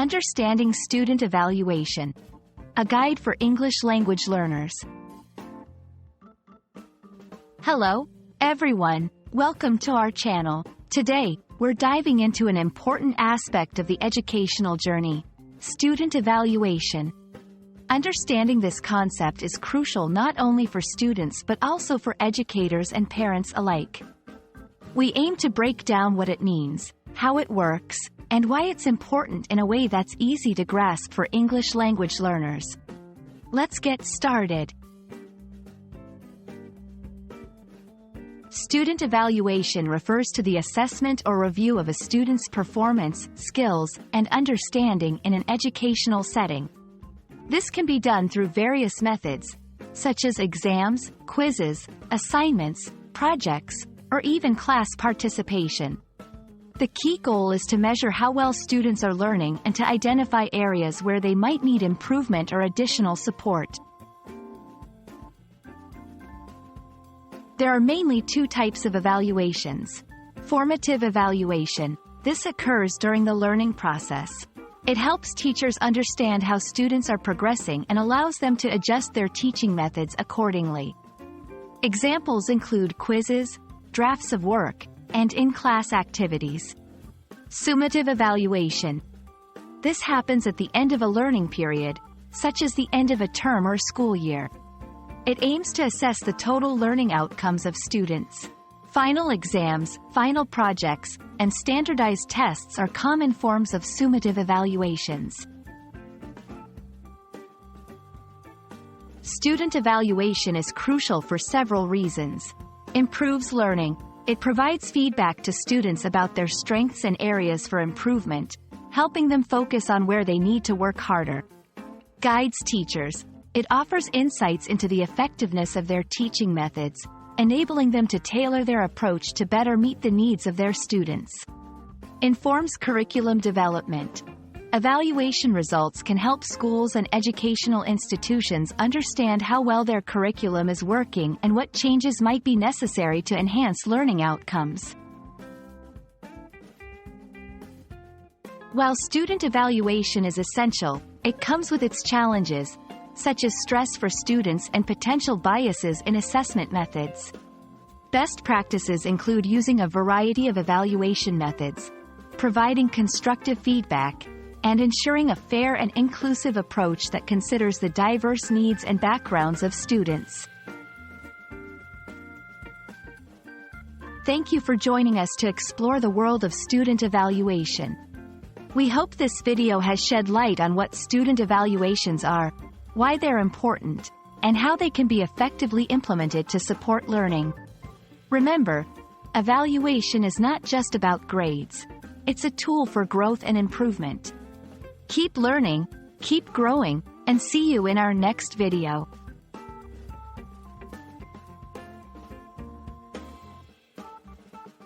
Understanding Student Evaluation, a guide for English language learners. Hello, everyone. Welcome to our channel. Today, we're diving into an important aspect of the educational journey: student evaluation. Understanding this concept is crucial not only for students but also for educators and parents alike. We aim to break down what it means, how it works, and why it's important in a way that's easy to grasp for English language learners. Let's get started. Student evaluation refers to the assessment or review of a student's performance, skills, and understanding in an educational setting. This can be done through various methods, such as exams, quizzes, assignments, projects, or even class participation. The key goal is to measure how well students are learning and to identify areas where they might need improvement or additional support. There are mainly two types of evaluations. Formative evaluation. This occurs during the learning process. It helps teachers understand how students are progressing and allows them to adjust their teaching methods accordingly. Examples include quizzes, drafts of work, and in-class activities. Summative evaluation. This happens at the end of a learning period, such as the end of a term or school year. It aims to assess the total learning outcomes of students. Final exams, final projects, and standardized tests are common forms of summative evaluations. Student evaluation is crucial for several reasons. Improves learning. It provides feedback to students about their strengths and areas for improvement, helping them focus on where they need to work harder. Guides teachers. It offers insights into the effectiveness of their teaching methods, enabling them to tailor their approach to better meet the needs of their students. Informs curriculum development. Evaluation results can help schools and educational institutions understand how well their curriculum is working and what changes might be necessary to enhance learning outcomes. While student evaluation is essential, it comes with its challenges, such as stress for students and potential biases in assessment methods. Best practices include using a variety of evaluation methods, providing constructive feedback, and ensuring a fair and inclusive approach that considers the diverse needs and backgrounds of students. Thank you for joining us to explore the world of student evaluation. We hope this video has shed light on what student evaluations are, why they're important, and how they can be effectively implemented to support learning. Remember, evaluation is not just about grades. It's a tool for growth and improvement. Keep learning, keep growing, and see you in our next video.